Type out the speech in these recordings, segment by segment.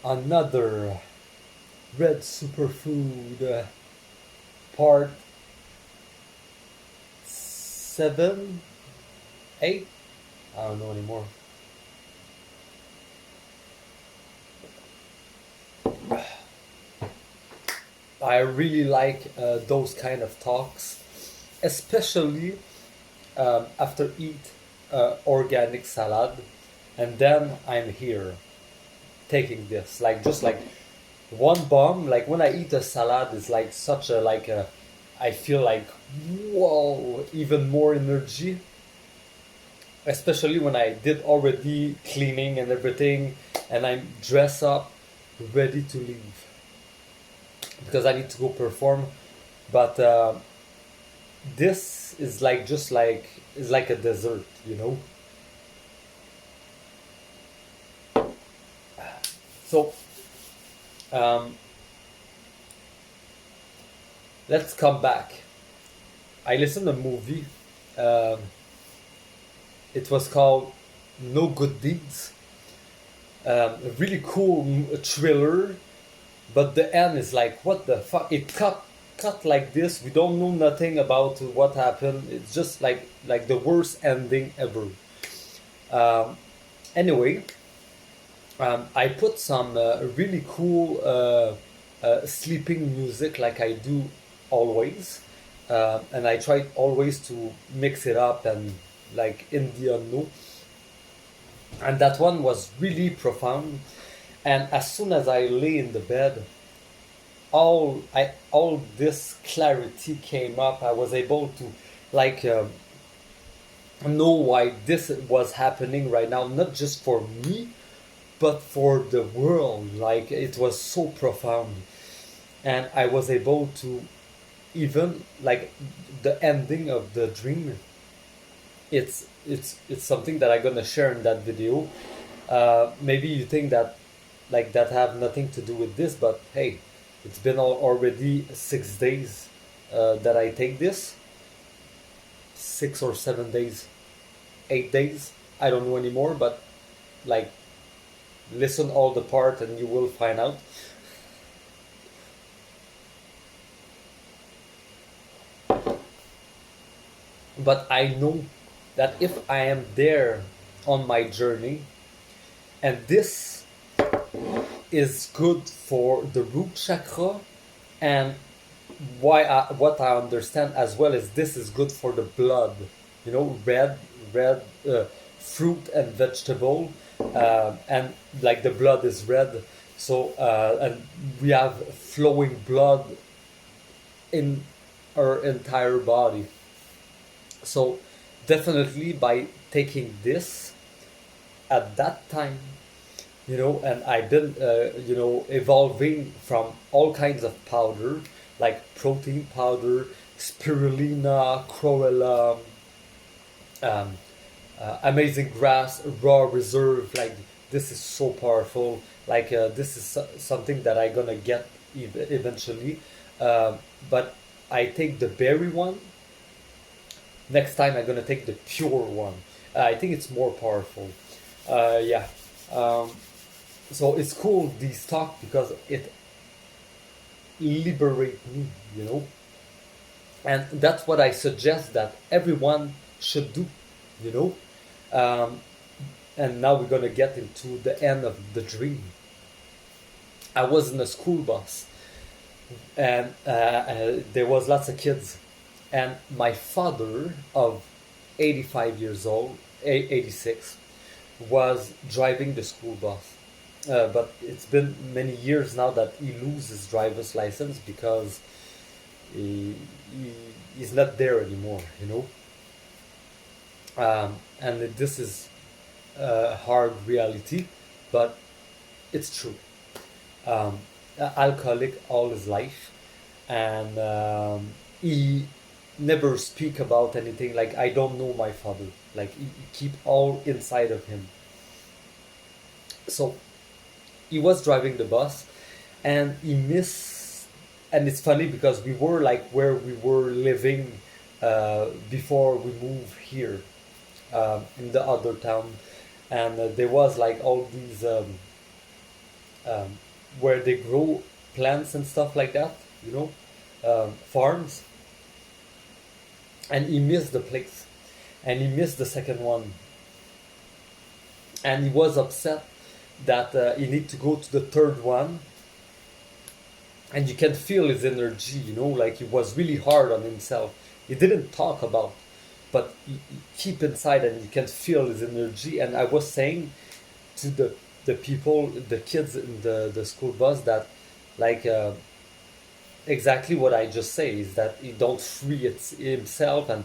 Another red superfood part 7, 8. I don't know anymore. I really like those kind of talks, especially after eat organic salad, and then I'm here taking this like just like one bomb. Like when I eat a salad, it's like such a like a. I feel like whoa, even more energy, especially when I did already cleaning and everything, and I'm dressed up, ready to leave because I need to go perform. But this is like just like is like a dessert, you know. So um, let's come back. I listened to a movie. Um, it was called No Good Deeds. A really cool thriller, but the end is like, what the fuck? It cut like this. We don't know nothing about what happened. It's just like the worst ending ever. Um, anyway, I put some really cool sleeping music like I do always, and I try always to mix it up and like Indian no, and that one was really profound. And as soon as I lay in the bed, all this clarity came up. I was able to like know why this was happening right now, not just for me, but for the world. Like it was so profound, and I was able to even like the ending of the dream. It's something that I'm gonna share in that video. Maybe you think that like that have nothing to do with this, but hey, it's been already 6 days that I take this. 6 or 7 days, 8 days. I don't know anymore, but like listen all the part and you will find out. But I know that if I am there on my journey, and this is good for the root chakra, and what I understand as well is this is good for the blood. You know, red fruit and vegetable, and like the blood is red. So and we have flowing blood in our entire body. So definitely by taking this at that time, you know, and I've been you know, evolving from all kinds of powder like protein powder, spirulina, chlorella, um, amazing grass, raw reserve. Like this is so powerful. Like this is something that I'm gonna get eventually. But I take the berry one. Next time I'm gonna take the pure one. I think it's more powerful. Yeah. Um, so it's cool these talk because it liberate me, you know, and that's what I suggest that everyone should do, you know. Um, and now we're gonna get into the end of the dream. I was in a school bus, and there was lots of kids, and my father of 85 years old, 86, was driving the school bus. But it's been many years now that he loses his driver's license because he, he he's not there anymore, you know. And this is a hard reality, but it's true. Um, Alcoholic all his life, and he never speak about anything. Like I don't know my father. Like he keep all inside of him. So he was driving the bus, and he missed. And it's funny because we were like where we were living before we moved here, in the other town, and there was like all these um, where they grow plants and stuff like that, you know, farms. And he missed the place, and he missed the second one, and he was upset that he need to go to the third one. And you can feel his energy, you know, like he was really hard on himself. He didn't talk about, but he keep inside, and you can feel his energy. And I was saying to the people, the kids in the school bus, that like exactly what I just say is that he don't free himself, and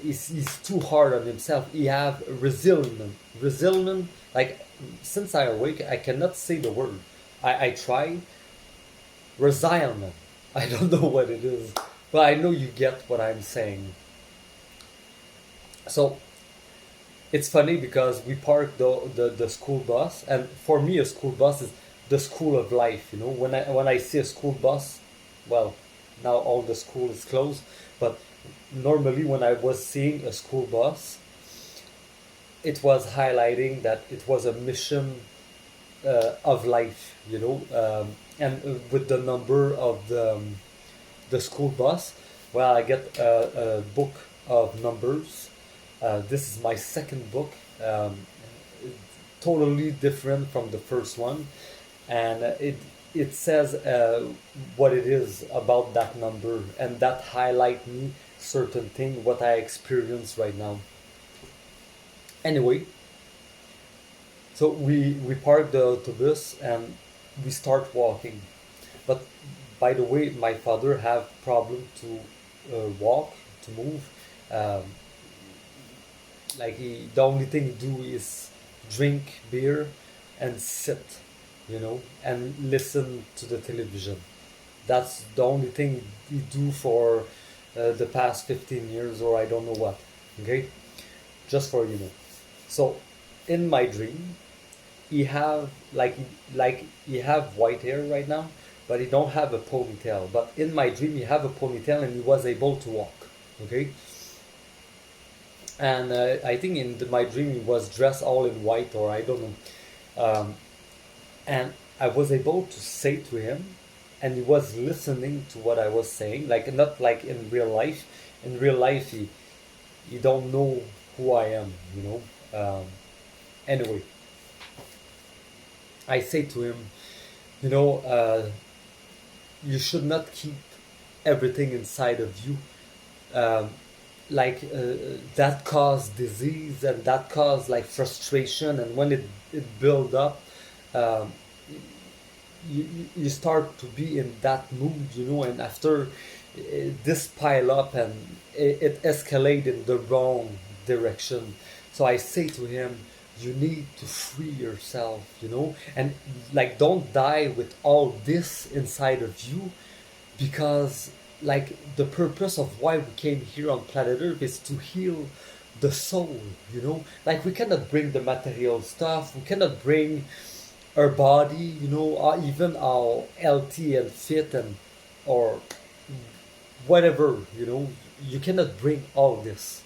he's too hard on himself. He have resilient. Like since I awake, I cannot say the word. I try resilient. I don't know what it is, but I know you get what I'm saying. So it's funny because we park the school bus, and for me a school bus is the school of life, you know. When I see a school bus, well, now all the school is closed, but normally when I was seeing a school bus, it was highlighting that it was a mission of life, you know. And with the number of the school bus, well, I get a book of numbers. This is my second book, totally different from the first one, and it says what it is about that number, and that highlight me certain thing what I experience right now. Anyway, so we park the autobus and we start walking. But by the way, my father have problem to walk, to move. Um, like the only thing he do is drink beer and sit, you know, and listen to the television. That's the only thing he do for the past 15 years, or I don't know what. Okay, just for you know. So in my dream, he have like he have white hair right now, but he don't have a ponytail. But in my dream, he have a ponytail, and he was able to walk. Okay, and I think in my dream he was dressed all in white, or I don't know. And I was able to say to him, and he was listening to what I was saying, like not like in real life. In real life, he don't know who I am, you know. Anyway, I say to him, you know, you should not keep everything inside of you. Um, that cause disease, and that cause like frustration, and when it build up, um, you start to be in that mood, you know. And after this pile up, and it escalate in the wrong direction. So I say to him, you need to free yourself, you know, and like don't die with all this inside of you, because like the purpose of why we came here on planet Earth is to heal the soul, you know. Like we cannot bring the material stuff, we cannot bring our body, you know, or even our healthy and fit, and or whatever, you know. You cannot bring all this,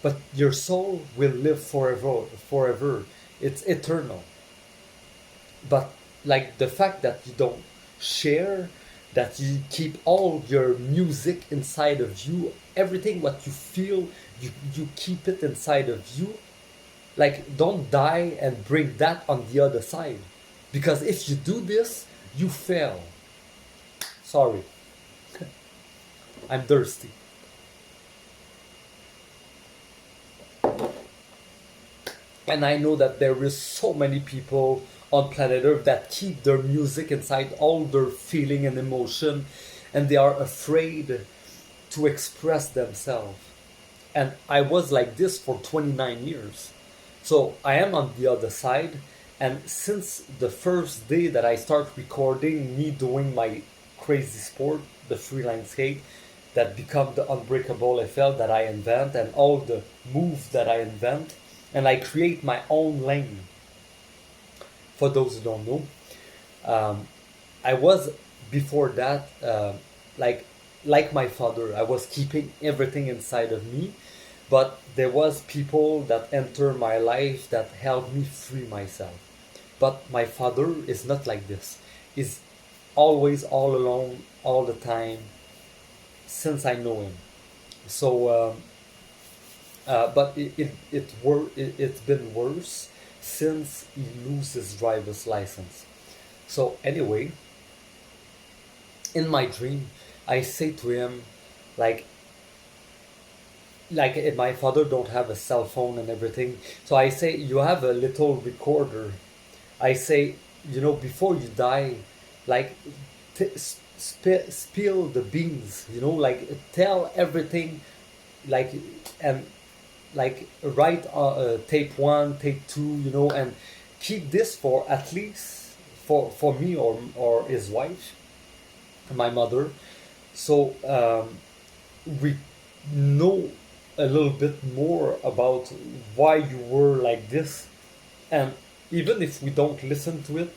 but your soul will live forever. It's eternal. But like the fact that you don't share, that you keep all your music inside of you, everything what you feel, you keep it inside of you. Like don't die and bring that on the other side, because if you do this, you fail. Sorry. I'm thirsty. And I know that there is so many people on planet Earth that keep their music inside all their feeling and emotion, and they are afraid to express themselves. And I was like this for 29 years. So I am on the other side, and since the first day that I start recording me doing my crazy sport, the freeline skate, that become the unbreakable FL that I invent, and all the moves that I invent, and I create my own lane. For those who don't know, I was before that like my father. I was keeping everything inside of me, but there was people that enter my life that helped me free myself. But my father is not like this. He's always all alone all the time since I know him. So, but it's been worse since he loses his driver's license. So anyway, in my dream, I say to him, like, my father don't have a cell phone and everything. So I say, you have a little recorder. I say, before you die, like, spill the beans. Like, tell everything, like, and like, write tape one, tape two, and keep this for at least for me, or his wife, my mother. So we know a little bit more about why you were like this, and even if we don't listen to it,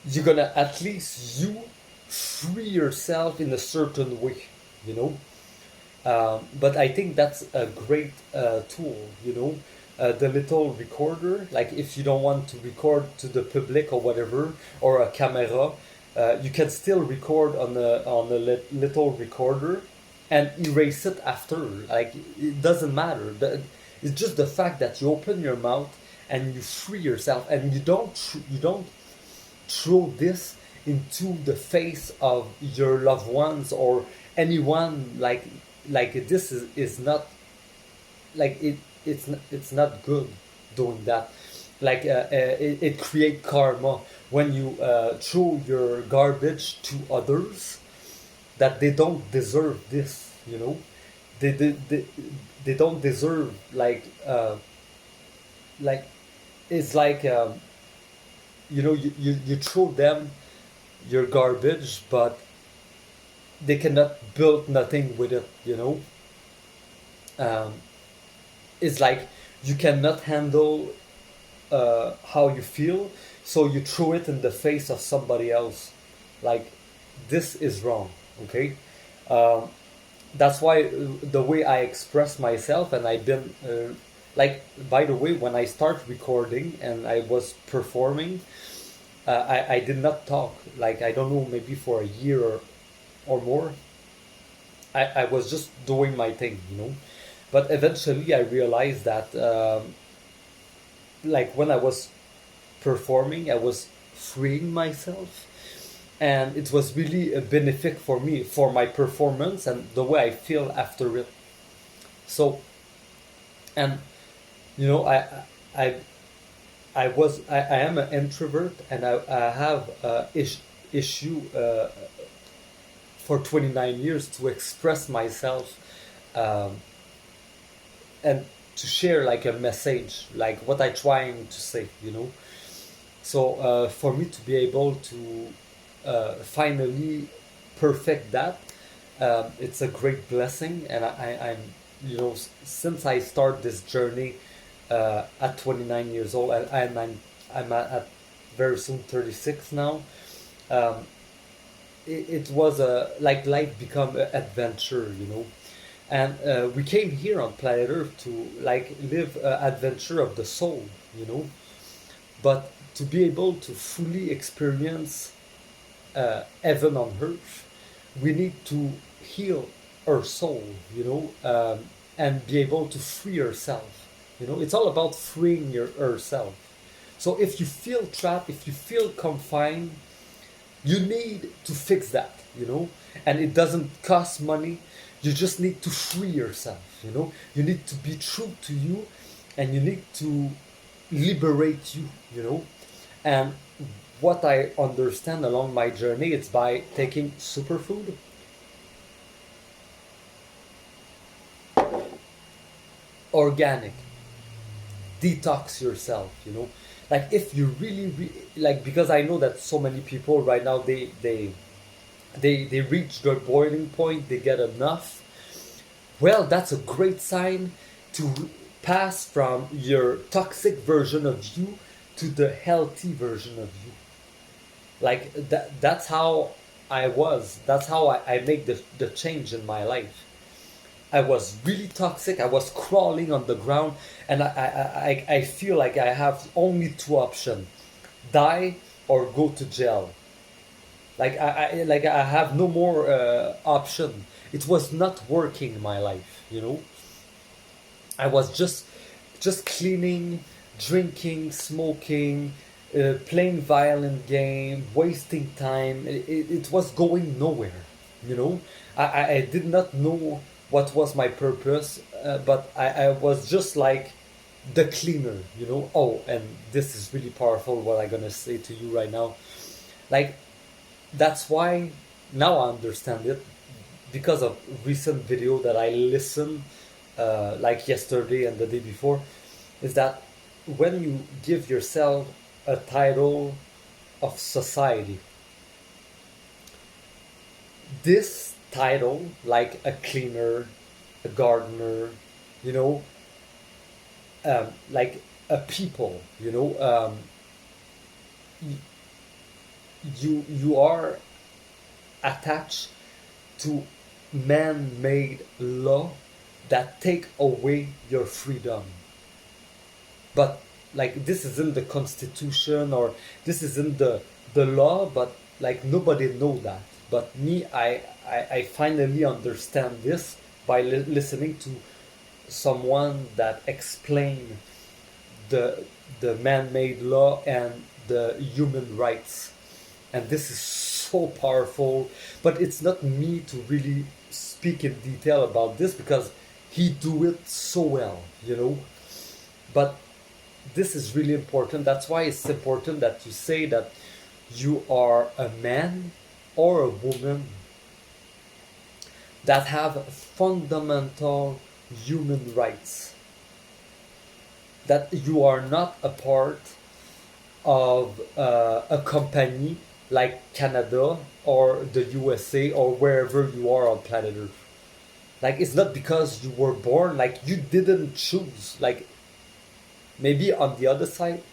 you're gonna at least you free yourself in a certain way, you know. But I think that's a great tool, the little recorder. Like, if you don't want to record to the public or whatever, or a camera, you can still record on a little recorder and erase it after. Like, it doesn't matter. It's just the fact that you open your mouth and you free yourself, and you don't throw this into the face of your loved ones or anyone. Like this is not, like, it's not good doing that. Like, it create karma when you throw your garbage to others that they don't deserve this, they don't deserve, like it's like, you throw them your garbage, but they cannot build nothing with it, um, it's like you cannot handle how you feel, so you throw it in the face of somebody else. Like, this is wrong, okay? um, that's why the way I express myself, and I've been like, by the way, when I start recording and I was performing, I did not talk, like, I don't know, maybe for a year or more. I was just doing my thing, but eventually I realized that, like, when I was performing, I was freeing myself, and it was really a benefit for me, for my performance and the way I feel after it. So, and I I am an introvert, and I have issue for 29 years to express myself, um, and to share, like, a message, like what I trying to say. So, for me to be able to finally perfect that, it's a great blessing, and I'm, since I start this journey at 29 years old, and I'm at very soon 36 now. Um, it was a, like, life become an adventure. And we came here on planet Earth to, like, live adventure of the soul, but to be able to fully experience heaven on earth, we need to heal our soul, and be able to free ourselves. It's all about freeing yourself. So if you feel trapped, if you feel confined, you need to fix that. And it doesn't cost money. You just need to free yourself. You need to be true to you, and you need to liberate you. And what I understand along my journey, it's by taking superfood, organic, detox yourself. Like, if you like, because I know that so many people right now, they reach their boiling point, they get enough. Well, that's a great sign to pass from your toxic version of you to the healthy version of you. Like, that's how I was. That's how I make the change in my life. I was really toxic. I was crawling on the ground, and I feel like I have only two options: die or go to jail. Like I have no more option. It was not working in my life, you know. I was just cleaning, drinking, smoking, playing violent game, wasting time. It was going nowhere, you know. I did not know what was my purpose, but I was just like the cleaner, you know. Oh, and this is really powerful what I'm gonna say to you right now. Like, that's why now I understand it, because of recent video that I listened like yesterday and the day before, is that when you give yourself a title of society, this title, like a cleaner, a gardener, you know, like a people, you know, you are attached to man-made law that take away your freedom. But like, this isn't the constitution, or this isn't the law, but like nobody know that. But me, I finally understand this by listening to someone that explain the the man-made law and the human rights. And this is so powerful, but it's not me to really speak in detail about this, because he do it so well, you know. But this is really important. That's why it's important that you say that you are a man or a woman that have fundamental human rights, that you are not a part of a company like Canada or the USA or wherever you are on planet Earth. Like, it's not because you were born, like you didn't choose. Like, maybe on the other side,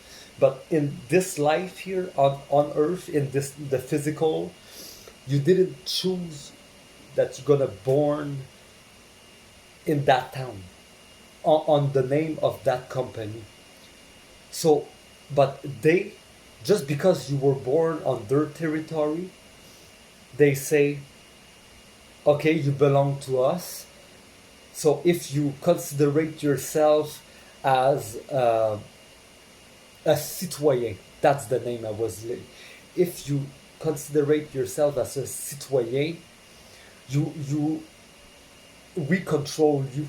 but in this life here on Earth, in this the physical, you didn't choose that you're gonna born in that town on the name of that company. So, but they, just because you were born on their territory, they say, okay, you belong to us. So if you considerate yourself as a citoyen, that's the name I was. If you considerate yourself as a citoyen, you we control you.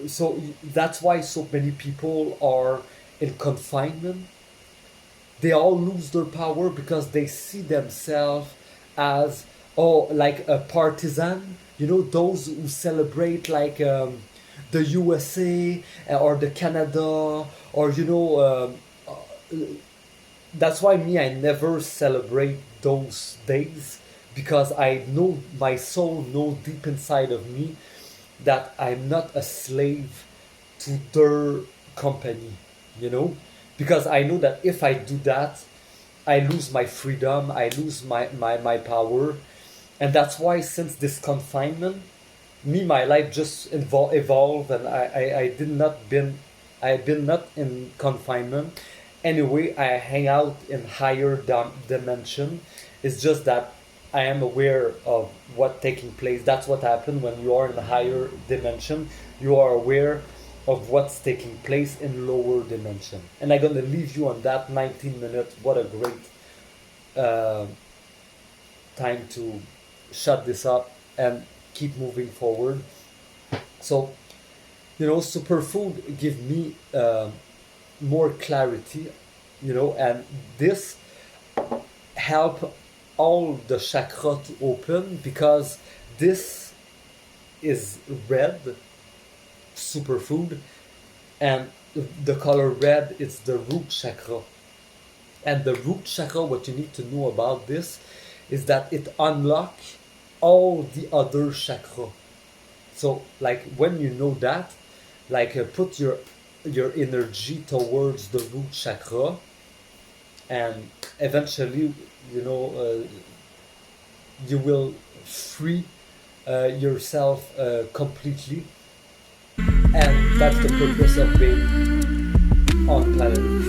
So that's why so many people are in confinement. They all lose their power because they see themselves as, oh, like a partisan, you know, those who celebrate like the USA or the Canada, or you know, that's why me, I never celebrate those days, because I know, my soul know deep inside of me that I'm not a slave to their company, you know? Because I know that if I do that, I lose my freedom, I lose my power. And that's why, since this confinement, me, my life just evolved, and I did not been, I've been not in confinement. Anyway, I hang out in higher dimension. It's just that I am aware of what taking place. That's what happened when you are in a higher dimension. You are aware of what's taking place in lower dimension. And I'm gonna leave you on that 19 minutes. What a great uh, time to shut this up and keep moving forward. So, you know, superfood give me more clarity, you know, and this help all the chakra to open, because this is red superfood, and the color red is the root chakra. And the root chakra, what you need to know about this is that it unlocks all the other chakra. So like, when you know that, like put your energy towards the root chakra, and eventually, you know, you will free yourself completely, and that's the purpose of being on planet Earth.